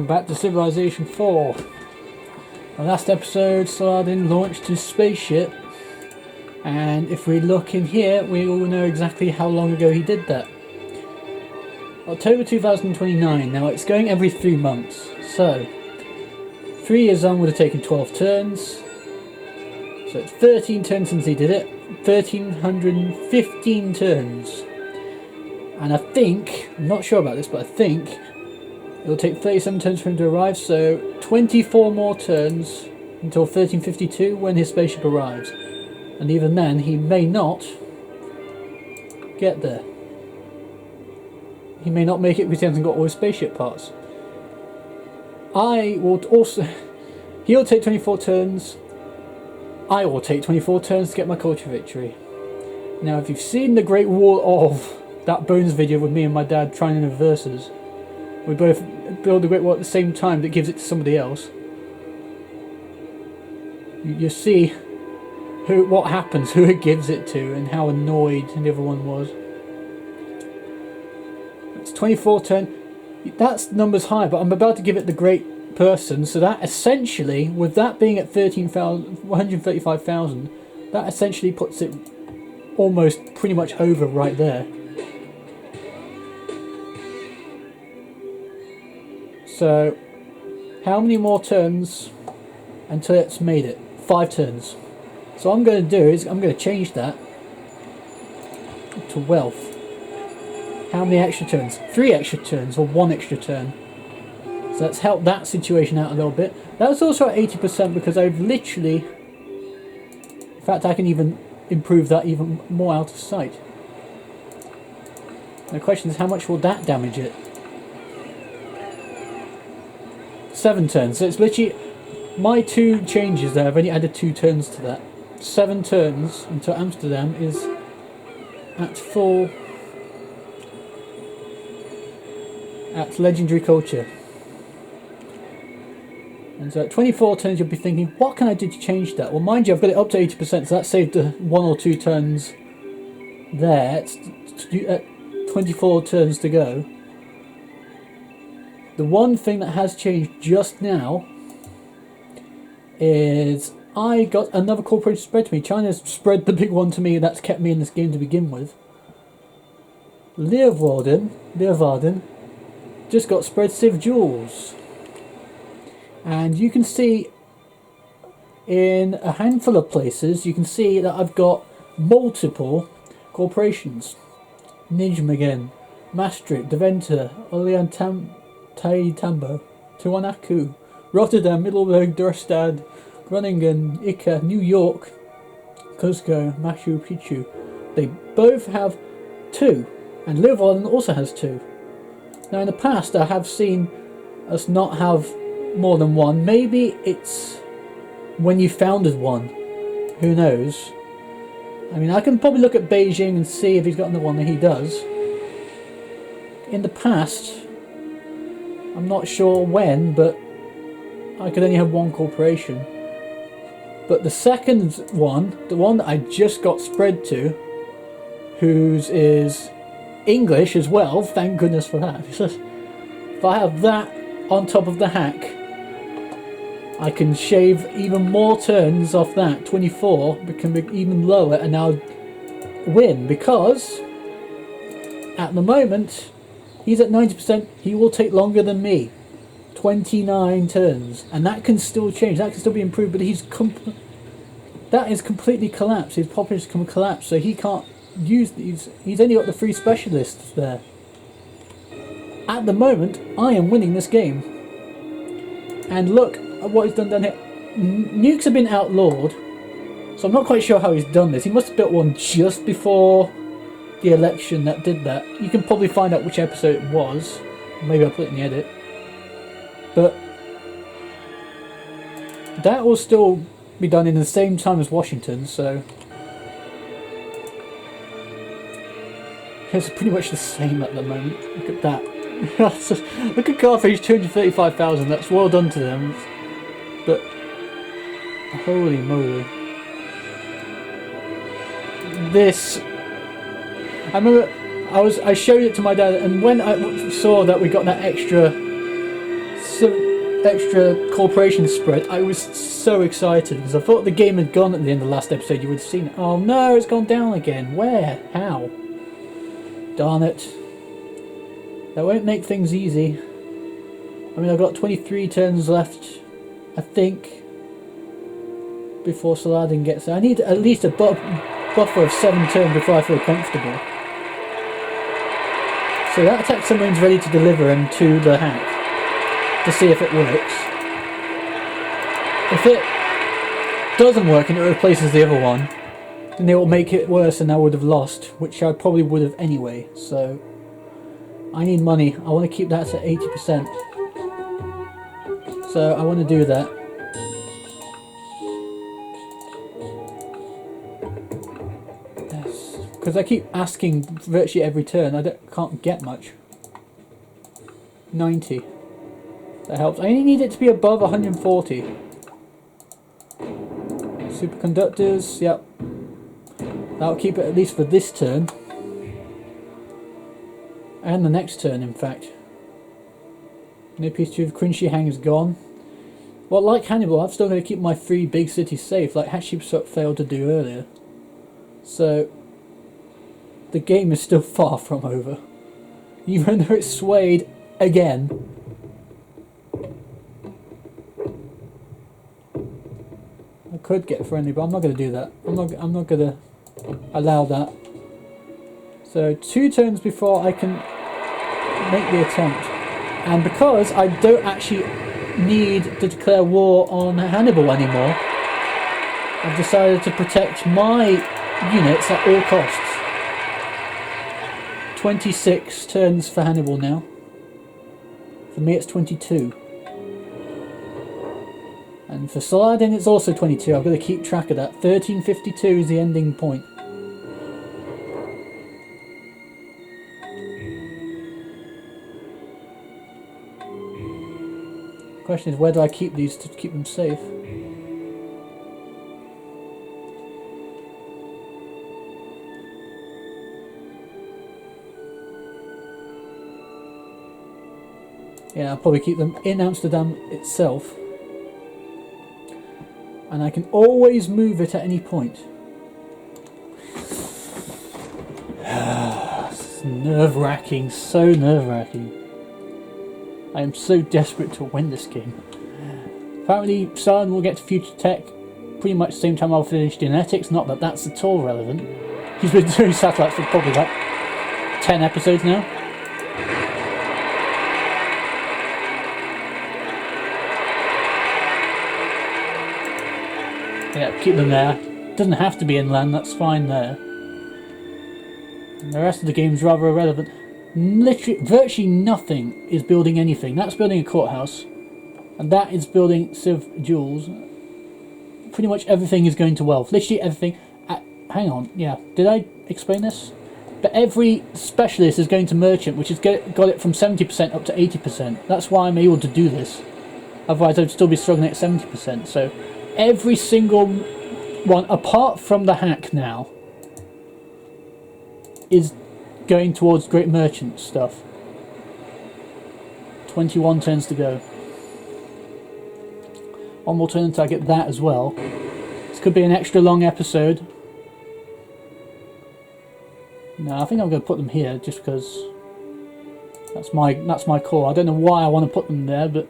Back to Civilization 4. The last episode, Saladin launched his spaceship, and if we look in here, we all know exactly how long ago he did that. October 2029. Now it's going every 3 months, so 3 years on would have taken 12 turns. So it's 13 turns since he did it. 1315 turns. And I think, I'm not sure about this, but I think it'll take 37 turns for him to arrive, so 24 more turns until 1352 when his spaceship arrives. And even then, he may not get there. He may not make it because he hasn't got all his spaceship parts. He'll take 24 turns. I will take 24 turns to get my culture victory. Now, if you've seen the Great Wall of that Bones video with me and my dad trying in reverses, we both build the Great Wall at the same time that gives it to somebody else. You see what happens, who it gives it to, and how annoyed the other one was. It's 24 turn. That's numbers high, but I'm about to give it the Great Person, so that essentially, with that being at 135,000, that essentially puts it almost pretty much over right there. So, how many more turns until it's made it? 5 turns. So what I'm going to do is, I'm going to change that to wealth. How many extra turns? 3 extra turns, or 1 extra turn. So let's help that situation out a little bit. That was also at 80% because I've literally... In fact, I can even improve that even more out of sight. The question is, how much will that damage it? 7 turns. So it's literally my 2 changes there. I've only added 2 turns to that. 7 turns until Amsterdam is at full, at legendary culture. And so at 24 turns you'll be thinking, what can I do to change that? Well, mind you, I've got it up to 80%, so that saved 1 or 2 turns there. It's at 24 turns to go. The one thing that has changed just now is I got another corporation spread to me. China's spread the big one to me that's kept me in this game to begin with. Leeuwarden just got spread Civ Jewels. And you can see in a handful of places, you can see that I've got multiple corporations. Nijmegen, Maastricht, Deventer, Tambo, Tiwanaku, Rotterdam, Middelburg, Dorstad, Groningen, Ica, New York, Cusco, Machu Picchu. They both have 2, and Leeuwarden also has 2. Now in the past I have seen us not have more than 1. Maybe it's when you founded one. Who knows? I mean, I can probably look at Beijing and see if he's got another one, and he does. In the past, I'm not sure when, but I could only have 1 corporation. But the second one, the one that I just got spread to, whose is English as well, thank goodness for that. If I have that on top of the hack, I can shave even more turns off that. 24 can be even lower, and I'll win, because at the moment he's at 90%. He will take longer than me, 29 turns, and that can still change, that can still be improved, but that is completely collapsed. His population has collapsed, so he can't use these. He's only got the 3 specialists there. At the moment I am winning this game, and look at what he's done down here. Nukes have been outlawed, so I'm not quite sure how he's done this. He must have built one just before the election that did that. You can probably find out which episode it was. Maybe I'll put it in the edit. But that will still be done in the same time as Washington, so it's pretty much the same at the moment. Look at that. Look at Carthage, 235,000. That's well done to them. But holy moly, this! I remember I showed it to my dad, and when I saw that we got that extra extra corporation spread, I was so excited because I thought the game had gone at the end of the last episode. You would have seen it. Oh no, it's gone down again. Where? How? Darn it. That won't make things easy. I mean, I've got 23 turns left, I think, before Saladin gets there. I need at least a buffer of 7 turns before I feel comfortable. So that attack submarine's ready to deliver him to the hack to see if it works. If it doesn't work and it replaces the other one, then it will make it worse and I would have lost, which I probably would have anyway. So I need money. I want to keep that at 80%. So I want to do that. Yes, because I keep asking virtually every turn. I can't get much. 90. That helps. I only need it to be above 140. Superconductors, yep. That'll keep it at least for this turn. And the next turn, in fact. No piece 2 of Quinchy Hang is gone. Well, like Hannibal, I've still got to keep my 3 big cities safe, like Hatshepsut failed to do earlier. So, the game is still far from over. Even though it's swayed again. I could get friendly, but I'm not going to do that. I'm not going to allow that. So 2 turns before I can make the attempt. And because I don't actually need to declare war on Hannibal anymore, I've decided to protect my units at all costs. 26 turns for Hannibal now. For me it's 22. And for Saladin it's also 22. I've got to keep track of that. 1352 is the ending point. The question is, where do I keep these to keep them safe? Yeah, I'll probably keep them in Amsterdam itself. And I can always move it at any point. It's nerve-wracking, so nerve-wracking. I am so desperate to win this game. Apparently, Saladin will get to Future Tech pretty much the same time I'll finish Genetics. Not that that's at all relevant. He's been doing satellites for probably like 10 episodes now. Yeah, keep them there. Doesn't have to be inland, that's fine there. And the rest of the game's rather irrelevant. Literally, virtually nothing is building anything. That's building a courthouse. And that is building Civ Jewels. Pretty much everything is going to wealth. Literally everything. Hang on, yeah. Did I explain this? But every specialist is going to merchant, which has got it from 70% up to 80%. That's why I'm able to do this. Otherwise I'd still be struggling at 70%. So every single one, apart from the hack now, is going towards great merchant stuff. 21 turns to go. One more turn until I get that as well. This could be an extra long episode. No, I think I'm going to put them here just because that's my call. I don't know why I want to put them there, but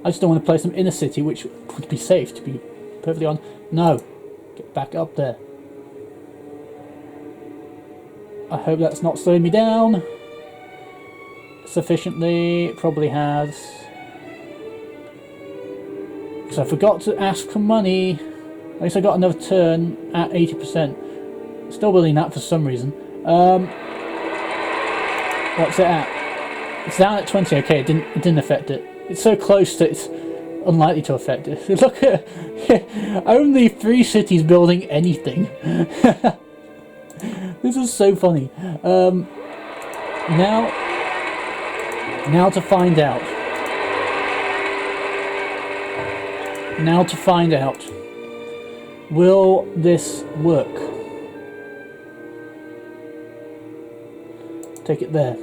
I just don't want to place them in a city, which would be safe, to be perfectly honest. No, get back up there. I hope that's not slowing me down sufficiently. It probably has. Because I forgot to ask for money. At least I got another turn at 80%. Still building that for some reason. What's it at? It's down at 20. Okay, it didn't affect it. It's so close that it's unlikely to affect it. Look at only 3 cities building anything. This is so funny. Now to find out. Now to find out. Will this work? Take it there.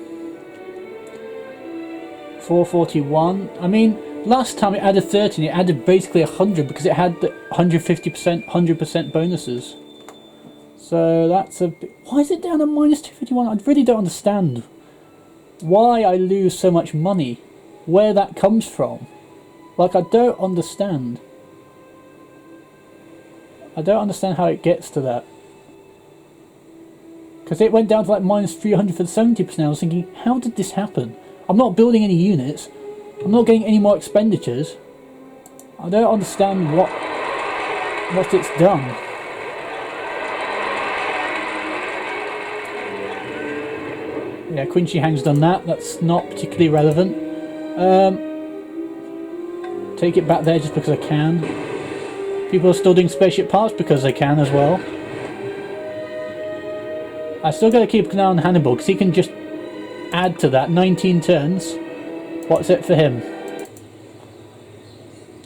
441. I mean, Last time it added 30 and it added basically 100 because it had the 150%, 100% bonuses. So that's a bit... Why is it down to minus 251? I really don't understand why I lose so much money. Where that comes from. Like, I don't understand. I don't understand how it gets to that. Because it went down to like minus 300 for the 70%. I was thinking, how did this happen? I'm not building any units. I'm not getting any more expenditures. I don't understand what it's done. Yeah, Qin Shi Huang's done that. That's not particularly relevant. Take it back there just because I can. People are still doing spaceship parts because they can as well. I still got to keep an eye on Hannibal because he can just add to that. 19 turns. What's it for him?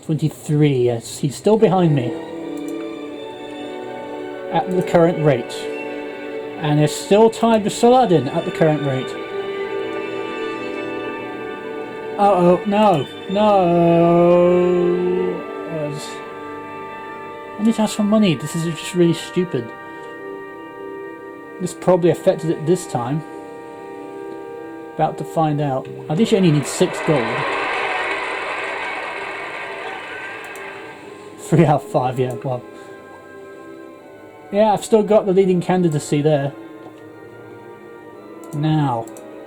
23, yes. He's still behind me. At the current rate. And is still tied with Saladin at the current rate. Uh-oh, no. No. I need to ask for money. This is just really stupid. This probably affected it this time. About to find out. I literally only need 6 gold. 3 out of 5, yeah, well. Yeah, I've still got the leading candidacy there. Now,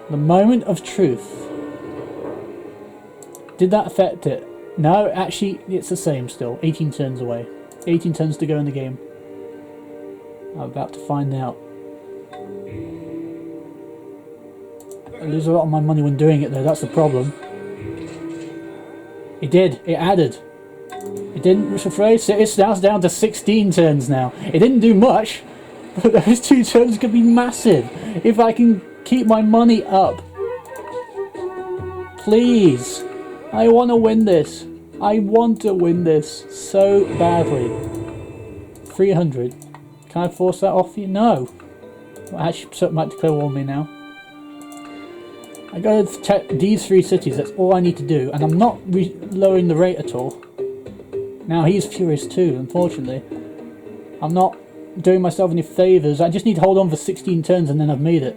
the moment of truth. Did that affect it? No, actually, it's the same still. 18 turns away. 18 turns to go in the game. I'm about to find out. I lose a lot of my money when doing it though, that's the problem. It did, it added. It didn't rephrase, so it's now down to 16 turns now. It didn't do much, but those 2 turns could be massive if I can keep my money up. Please. I want to win this. I want to win this so badly. 300. Can I force that off you? No. Well, actually, something might declare war on me now. I go to these 3 cities, that's all I need to do, and I'm not lowering the rate at all. Now he's furious too, unfortunately. I'm not doing myself any favours, I just need to hold on for 16 turns and then I've made it.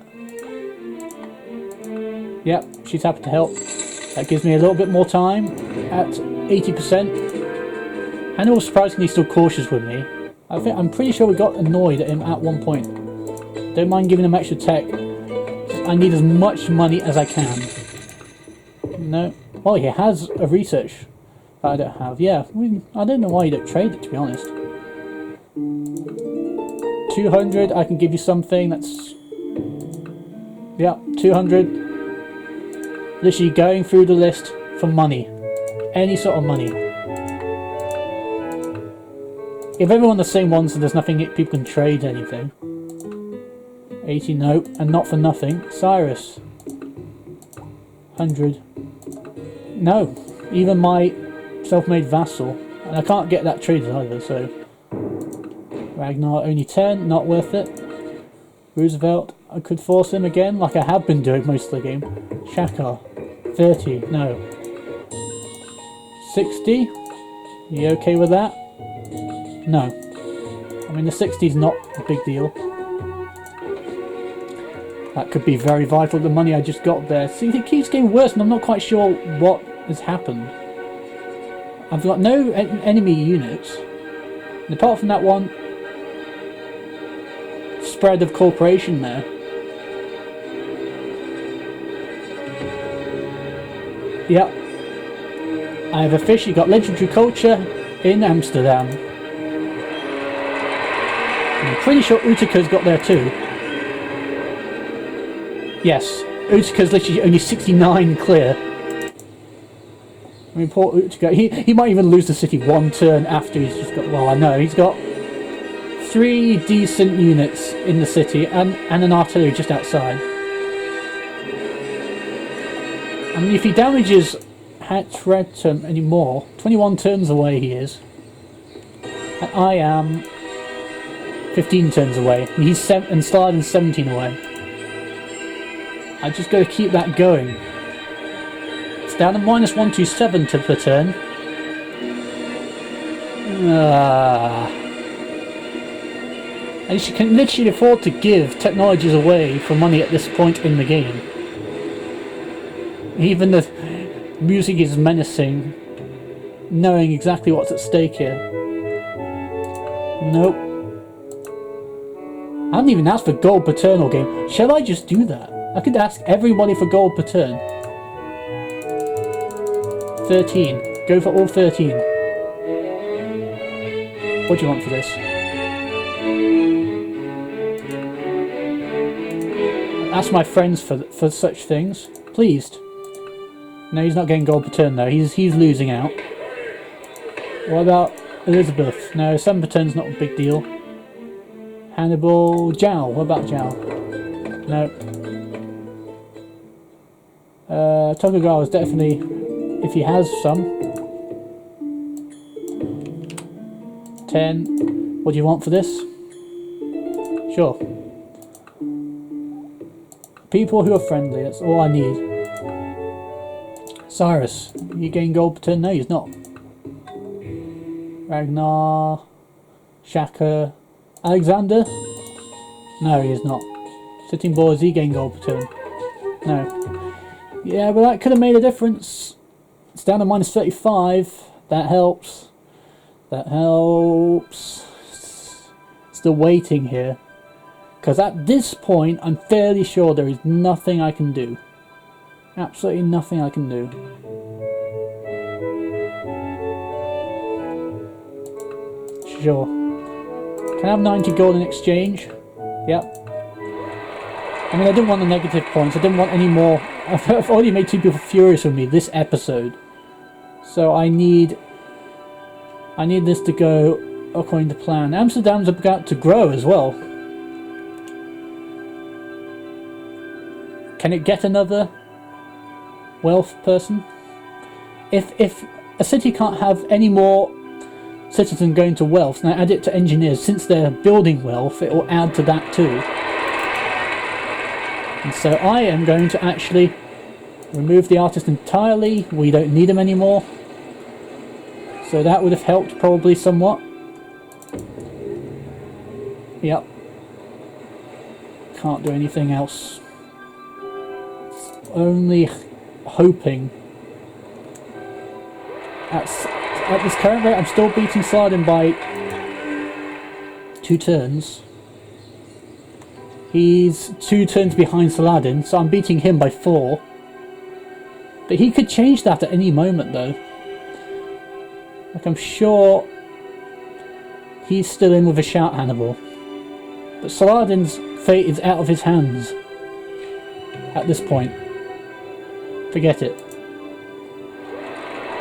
Yep, she's happy to help. That gives me a little bit more time at 80%. Hannibal's surprisingly still cautious with me. I'm pretty sure we got annoyed at him at one point. Don't mind giving him extra tech. I need as much money as I can. No. Well, he has a research that I don't have. Yeah, I don't know why you don't trade it, to be honest. 200, I can give you something that's... Yeah, 200. Literally going through the list for money. Any sort of money. If everyone the same ones, so there's nothing people can trade anything. 80, no, and not for nothing. Cyrus. 100. No, even my self-made vassal. And I can't get that traded either, so... Ragnar, only 10, not worth it. Roosevelt, I could force him again, like I have been doing most of the game. Shakar, 30, no. 60? You okay with that? No. I mean, the 60's not a big deal. That could be very vital, the money I just got there. See, it keeps getting worse and I'm not quite sure what has happened. I've got no enemy units. And apart from that one spread of corporation there. Yep. I have officially got legendary culture in Amsterdam. I'm pretty sure Utika's got there too. Yes, Utika's literally only 69 clear. I mean, poor Utica, he might even lose the city 1 turn after he's just got... Well, I know, he's got 3 decent units in the city and an artillery just outside. I mean, if he damages Hatretum anymore, 21 turns away he is. And I am 15 turns away. And he's and Stalin's 17 away. I just got to keep that going. It's down to -127 per turn. And she can literally afford to give technologies away for money at this point in the game. Even the music is menacing, knowing exactly what's at stake here. Nope. I haven't even asked for gold per turn all game. Shall I just do that? I could ask everybody for gold per turn. 13. Go for all 13. What do you want for this? Ask my friends for such things. Pleased. No, he's not getting gold per turn though. He's losing out. What about Elizabeth? No, 7 per turn's not a big deal. Hannibal, Zhao. What about Zhao? No. Tokugawa is definitely, if he has some. 10. What do you want for this? Sure. People who are friendly, that's all I need. Cyrus, you getting gold per turn? No, he's not. Ragnar, Shaka, Alexander? No, he's not. Sitting Bull, is he getting gold per turn? No. Yeah, but that could have made a difference. It's down to -35. That helps. That helps. Still waiting here. Because at this point, I'm fairly sure there is nothing I can do. Absolutely nothing I can do. Sure. Can I have 90 gold in exchange? Yep. I mean, I didn't want the negative points. I didn't want any more. I've already made 2 people furious with me this episode. So I need this to go according to plan. Amsterdam's about to grow as well. Can it get another wealth person? If a city can't have any more citizens going to wealth, and I add it to engineers, since they're building wealth, it will add to that too. And so I am going to actually remove the artist entirely. We don't need him anymore. So that would have helped probably somewhat. Yep. Can't do anything else. Only hoping. At this current rate, I'm still beating Saladin by 2 turns. He's 2 turns behind Saladin, so I'm beating him by 4. But he could change that at any moment, though. Like, I'm sure he's still in with a shout, Hannibal. But Saladin's fate is out of his hands at this point. Forget it.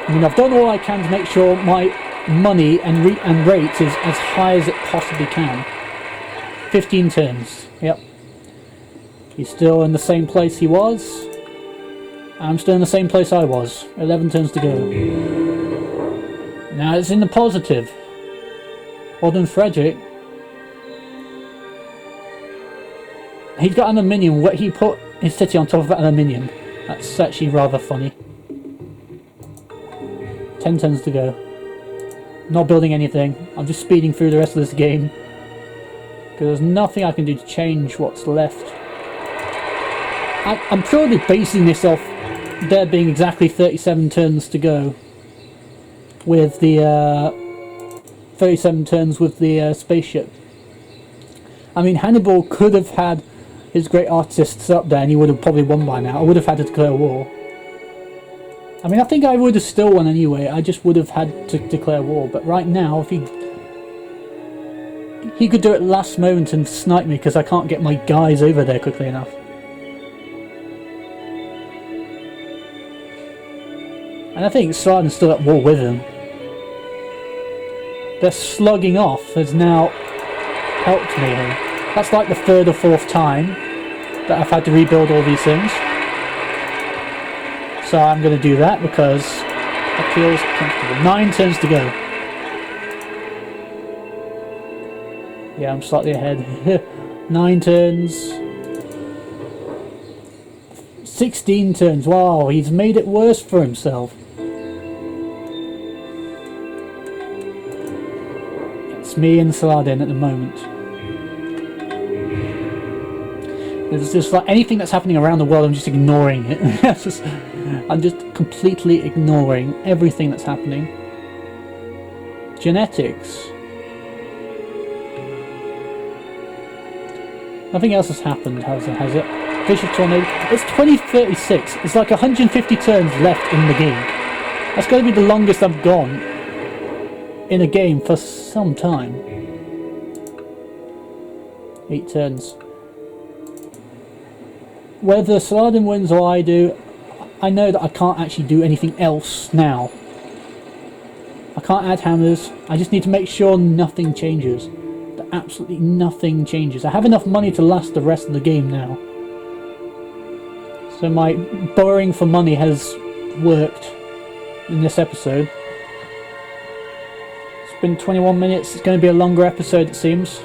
I mean, I've done all I can to make sure my money and rate is as high as it possibly can. 15 turns. Yep. He's still in the same place he was. I'm still in the same place I was. 11 turns to go. Now it's in the positive. Well done, Frederick. He's got aluminium. He put his city on top of aluminium. That's actually rather funny. 10 turns to go. Not building anything. I'm just speeding through the rest of this game. Because there's nothing I can do to change what's left. I'm purely basing this off there being exactly 37 turns to go. With the 37 turns with the spaceship. I mean, Hannibal could have had his great artists up there and he would have probably won by now. I would have had to declare war. I mean, I think I would have still won anyway. I just would have had to declare war. But right now, if he could do it last moment and snipe me because I can't get my guys over there quickly enough. And I think Saladin's still at war with him. Their slugging off has now helped me here. That's like the 3rd or 4th time that I've had to rebuild all these things. So I'm going to do that because it feels comfortable. 9 turns to go. Yeah, I'm slightly ahead. 9 turns. 16 turns. Wow, he's made it worse for himself. It's me and Saladin at the moment. There's just like anything that's happening around the world, I'm just ignoring it. I'm just completely ignoring everything that's happening. Genetics. Nothing else has happened, has it? Fish of Tornado. It's 2036. It's like 150 turns left in the game. That's going to be the longest I've gone in a game for some time. 8 turns. Whether Saladin wins or I do, I know that I can't actually do anything else now. I can't add hammers. I just need to make sure nothing changes. That absolutely nothing changes. I have enough money to last the rest of the game now. So my borrowing for money has worked in this episode. It's been 21 minutes. It's going to be a longer episode, it seems.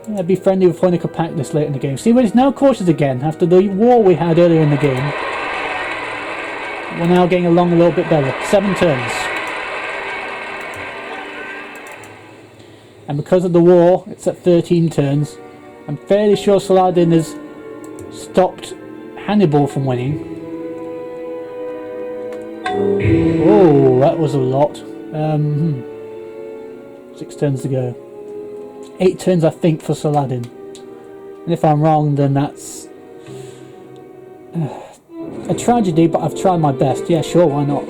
Yeah, be friendly with Honecker Pack this late in the game. See, we're now cautious again after the war we had earlier in the game. We're now getting along a little bit better. 7 turns. And because of the war, it's at 13 turns. I'm fairly sure Saladin has stopped Hannibal from winning. Oh, that was a lot. 6 turns to go. 8 turns, I think, for Saladin. And if I'm wrong, then that's a tragedy, but I've tried my best. Yeah, sure, why not?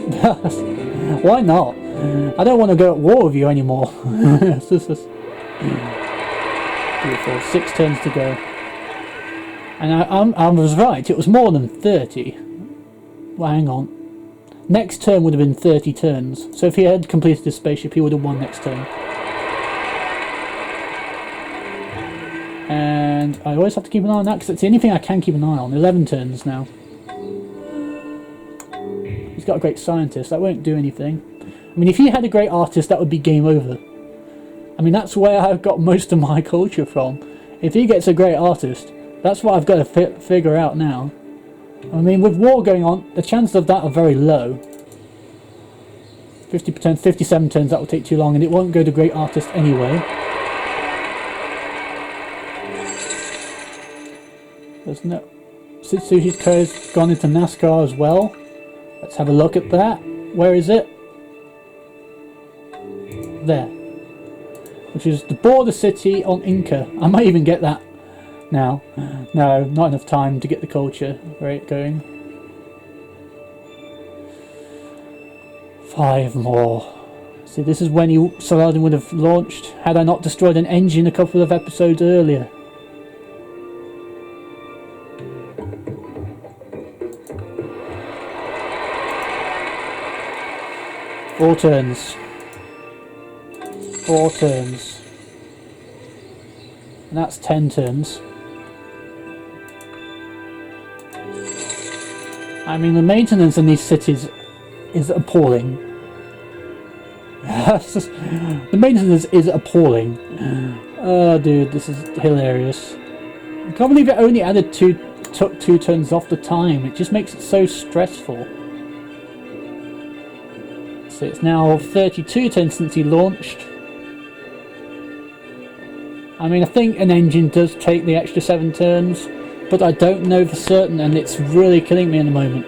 Why not? I don't want to go at war with you anymore. It's just beautiful. 6 turns to go. And I was right, it was more than 30. Well, hang on. Next turn would have been 30 turns. So if he had completed his spaceship, he would have won next turn. And I always have to keep an eye on that, because it's the only thing I can keep an eye on. 11 turns now. He's got a great scientist, that won't do anything. I mean, if he had a great artist, that would be game over. I mean, that's where I've got most of my culture from. If he gets a great artist, that's what I've got to figure out now. I mean, with war going on, the chances of that are very low. 50 turns, 57 turns, that will take too long, and it won't go to great artist anyway. There's no... Sitsushi's code's gone into NASCAR as well. Let's have a look at that. Where is it? There. Which is the border city on Inca. I might even get that now. No, not enough time to get the culture rate going. 5 more. See, this is when Saladin would have launched had I not destroyed an engine a couple of episodes earlier. Four turns. 4 turns. And that's 10 turns. I mean, the maintenance in these cities is appalling. The maintenance is appalling. Oh, dude, this is hilarious. I can't believe it only added took 2 turns off the time. It just makes it so stressful. So it's now 32 turns since he launched. I mean, I think an engine does take the extra 7 turns, but I don't know for certain, and it's really killing me in the moment.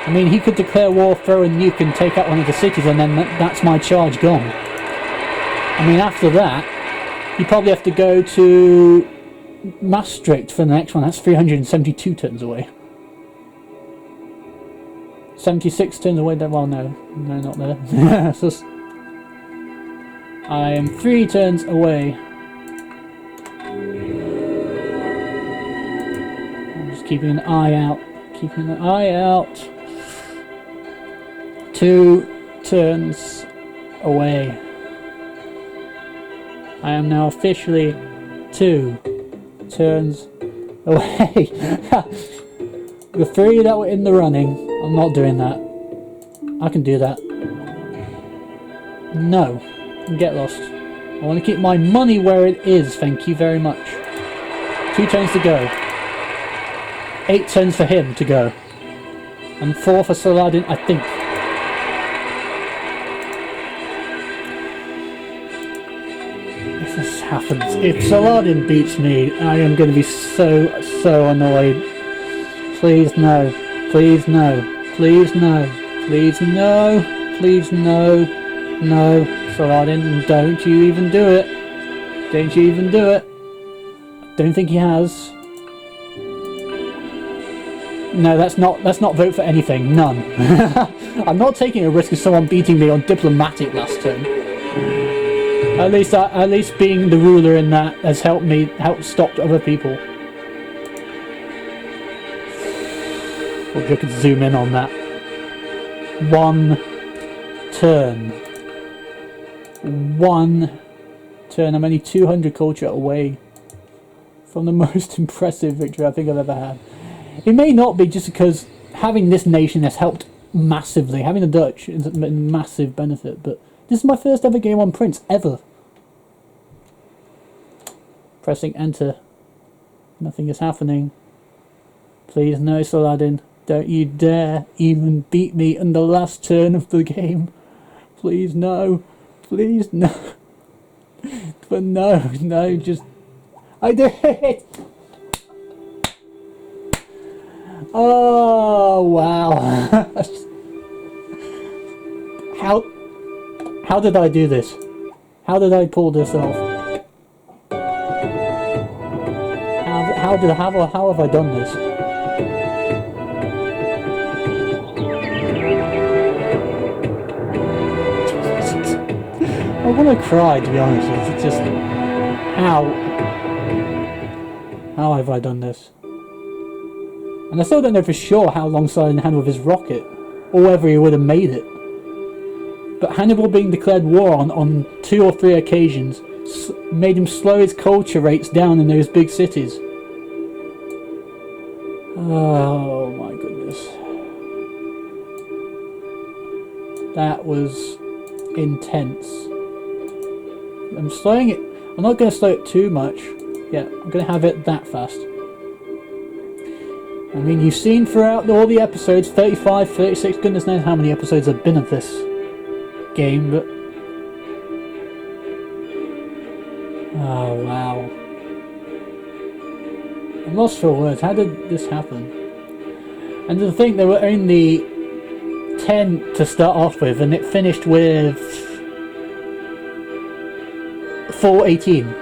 I mean, he could declare war, throw a nuke, and take out one of the cities, and then that's my charge gone. I mean, after that, you probably have to go to Maastricht for the next one. That's 372 turns away. 76 turns away there. Well, no, not there. It's just, I am 3 turns away. I'm just keeping an eye out. Keeping an eye out. 2 turns away. I am now officially 2 turns away. The 3 that were in the running, I'm not doing that. I can do that. No. Get lost. I want to keep my money where it is, thank you very much. 2 turns to go. 8 turns for him to go. And 4 for Saladin, I think. If this happens, if Saladin beats me, I am going to be so annoyed. Please no. Please no. Please no. Please no. Please no. No. Saladin, don't you even do it. Don't you even do it. Don't think he has. No, that's not vote for anything. None. I'm not taking a risk of someone beating me on diplomatic last turn. At least being the ruler in that has helped stop other people. Or you could zoom in on that. 1 turn. 1 turn. I'm only 200 culture away from the most impressive victory I think I've ever had. It may not be just because having this nation has helped massively. Having the Dutch is a massive benefit, but this is my first ever game on Prince, ever. Pressing enter. Nothing is happening. Please no, Saladin. Don't you dare even beat me in the last turn of the game. Please no. Please no. But no, just... I did it! Oh, wow. How did I do this? How did I pull this off? How have I done this? I want to cry, to be honest. It's just... How have I done this? And I still don't know for sure how long Saladin had with his rocket, or whether he would have made it. But Hannibal being declared war on 2 or 3 occasions made him slow his culture rates down in those big cities. Oh my goodness. That was intense. I'm slowing it. I'm not going to slow it too much. Yeah, I'm going to have it that fast. I mean, you've seen throughout all the episodes, 35, 36, goodness knows how many episodes have been of this game, but... Oh, wow. I'm lost for words. How did this happen? And to think there were only 10 to start off with, and it finished with 418.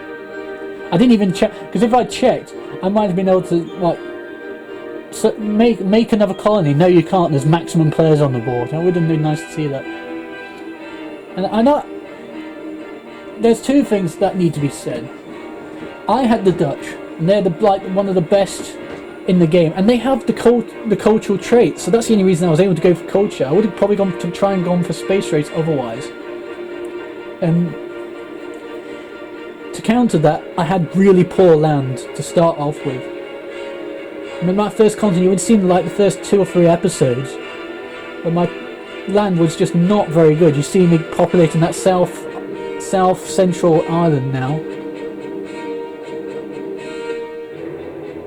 I didn't even check, because if I checked, I might have been able to, like, so make another colony. No, you can't. There's maximum players on the board. It would have been nice to see that. And I know there's 2 things that need to be said. I had the Dutch, and they're one of the best in the game, and they have the cultural traits. So that's the only reason I was able to go for culture. I would have probably gone to try and gone for space rates otherwise. And to counter that, I had really poor land to start off with. I mean, my first content, you would have seen like the first 2 or 3 episodes, but my land was just not very good. You see me populating that south central island now.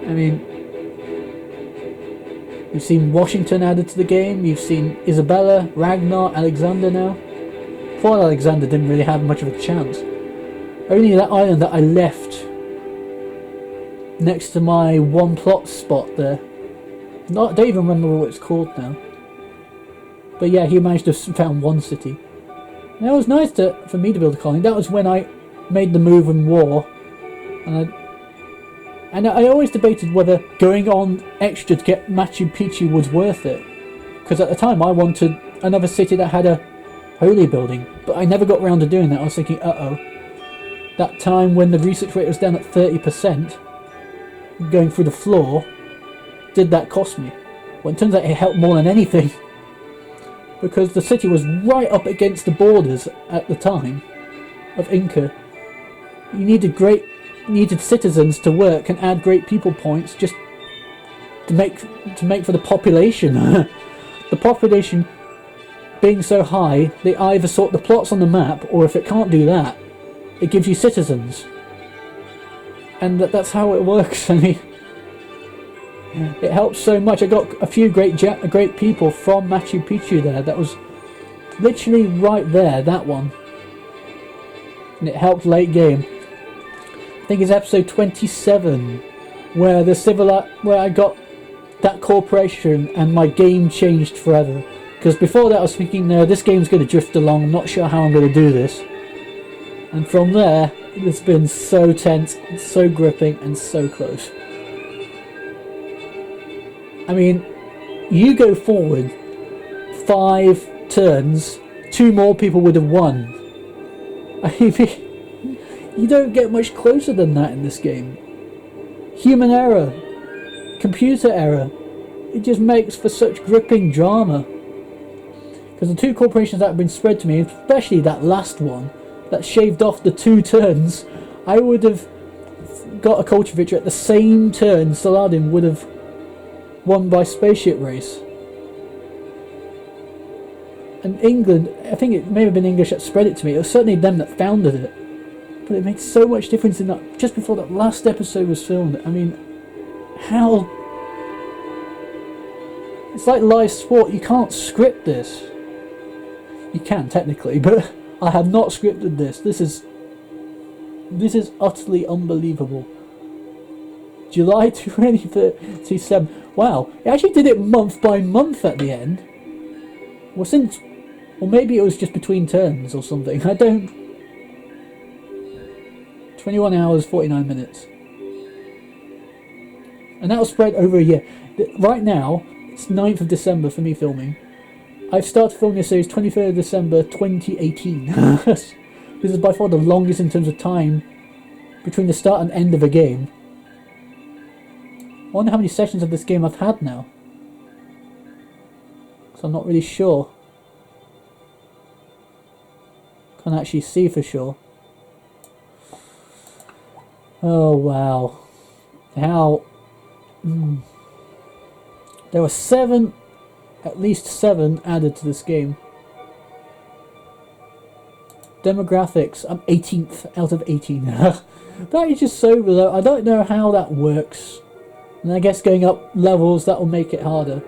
I mean, you've seen Washington added to the game. You've seen Isabella, Ragnar, Alexander now. Poor Alexander didn't really have much of a chance. Only that island that I left next to my 1 plot spot there. I don't even remember what it's called now. But yeah, he managed to found 1 city. And that was nice for me to build a colony. That was when I made the move in war. And I always debated whether going on extra to get Machu Picchu was worth it. Because at the time I wanted another city that had a holy building. But I never got around to doing that. I was thinking, uh-oh. That time when the research rate was down at 30%, going through the floor, did that cost me? Well, it turns out it helped more than anything, because the city was right up against the borders at the time of Inca. You needed citizens to work and add great people points just to make for the population. The population being so high, they either sort the plots on the map, or if it can't do that, it gives you citizens. And that's how it works. I mean, it helps so much. I got a few great people from Machu Picchu there. That was literally right there, that one. And it helped late game. I think it's episode 27 where where I got that corporation and my game changed forever. Because before that I was thinking, no, this game's going to drift along, I'm not sure how I'm going to do this. And from there, it's been so tense, so gripping, and so close. I mean, you go forward 5 turns, 2 more people would have won. I mean, you don't get much closer than that in this game. Human error, computer error, it just makes for such gripping drama. Because the 2 corporations that have been spread to me, especially that last one, that shaved off the 2 turns, I would have got a culture victory at the same turn Saladin would have won by spaceship race. And England, I think it may have been English that spread it to me, it was certainly them that founded it. But it makes so much difference in that, just before that last episode was filmed. I mean, how... It's like live sport, you can't script this. You can, technically, but I have not scripted this. This is utterly unbelievable. July 2037. Wow, it actually did it month by month at the end. Well, maybe it was just between turns or something. I don't... 21 hours, 49 minutes. And that was spread over a year. Right now, it's 9th of December for me filming. I've started filming this series 23rd of December 2018. This is by far the longest in terms of time between the start and end of a game. I wonder how many sessions of this game I've had now. Because I'm not really sure. Can't actually see for sure. Oh wow. How... There were at least 7 added to this game. Demographics, I'm 18th out of 18. That is just so low. I don't know how that works. And I guess going up levels, that will make it harder.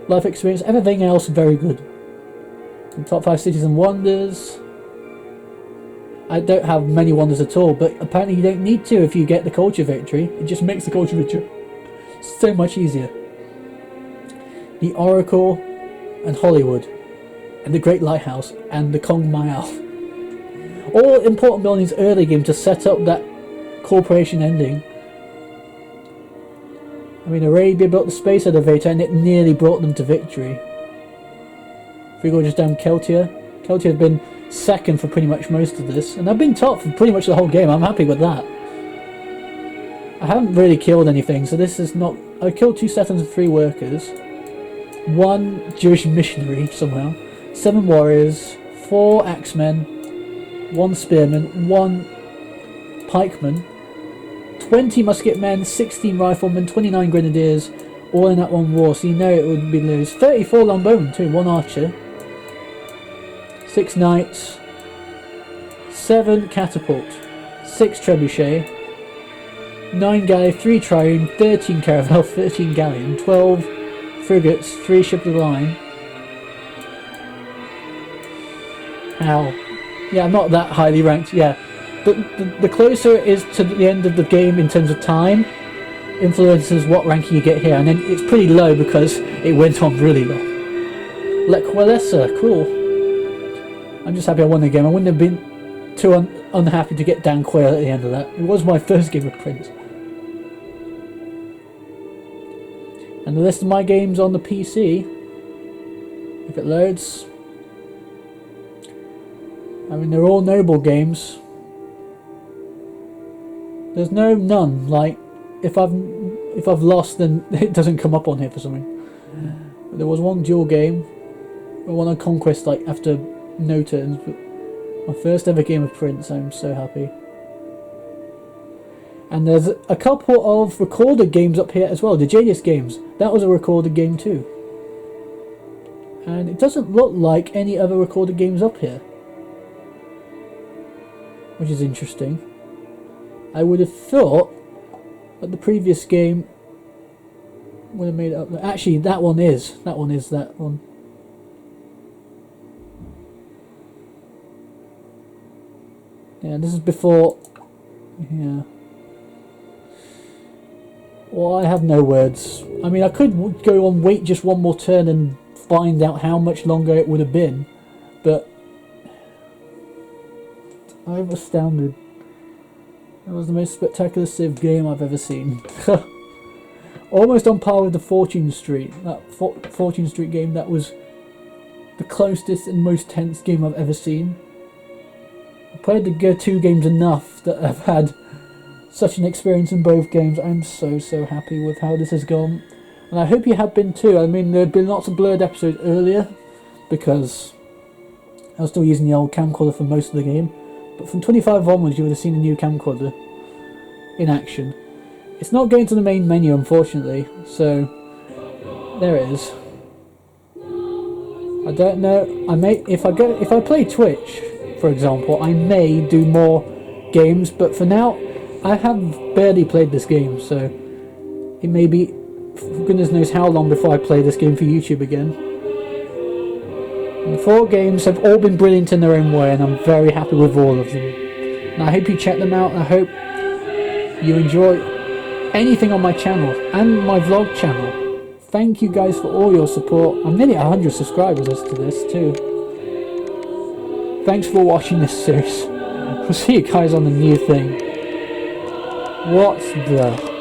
Life experience, everything else very good. And top 5 cities and wonders. I don't have many wonders at all, but apparently you don't need to if you get the culture victory. It just makes the culture victory so much easier. The Oracle and Hollywood and the Great Lighthouse and the Kong Mile. All important buildings early game to set up that corporation ending. I mean, Arabia built the space elevator and it nearly brought them to victory. If we go just down Keltia have been second for pretty much most of this, and I've been top for pretty much the whole game. I'm happy with that. I haven't really killed anything, so this is not... I killed 2 settlers and 3 workers, 1 Jewish missionary somehow, 7 warriors, 4 axemen, 1 spearman, 1 pikeman, 20 musketmen, 16 riflemen, 29 grenadiers, all in that one war, so you know it would be lose. 34 longbowmen too, 1 archer, 6 knights, 7 catapult, 6 trebuchet, 9 galley, 3 trireme, 13 caravel, 13 galleon, 12 frigates, 3 ship of the line. Ow. Yeah, I'm not that highly ranked, yeah. The closer it is to the end of the game in terms of time, influences what ranking you get here, and then it's pretty low because it went on really long. Lequalessa, cool. I'm just happy I won the game. I wouldn't have been too unhappy to get Dan Quayle at the end of that. It was my first game of Prince. And the list of my games on the PC, if it loads, I mean, they're all noble games. There's none, like, if I've lost, then it doesn't come up on here for something. But there was 1 duel game, 1 on Conquest, like, after no turns, but my first ever game of Prince, I'm so happy. And there's a couple of recorded games up here as well, the Jadis games, that was a recorded game too. And it doesn't look like any other recorded games up here. which is interesting. I would have thought that the previous game would have made it up. Actually, that one is that one. Yeah, this is before. Yeah. Well, I have no words. I mean, I could go on, wait just one more turn and find out how much longer it would have been, but I'm astounded. That was the most spectacular Civ game I've ever seen. Almost on par with the Fortune Street. That Fortune Street game, that was the closest and most tense game I've ever seen. I played the two games enough that I've had such an experience in both games. I'm so happy with how this has gone. And I hope you have been too. I mean, there have been lots of blurred episodes earlier because I was still using the old camcorder for most of the game. But from 25 onwards, you would have seen a new camcorder in action. It's not going to the main menu, unfortunately, so there it is. I don't know. I may, if I play Twitch, for example, I may do more games. But for now, I have barely played this game, so it may be, goodness knows how long before I play this game for YouTube again. And the 4 games have all been brilliant in their own way, and I'm very happy with all of them. And I hope you check them out. I hope you enjoy anything on my channel and my vlog channel. Thank you guys for all your support. I'm nearly 100 subscribers as to this too. Thanks for watching this series. We'll see you guys on the new thing. What the...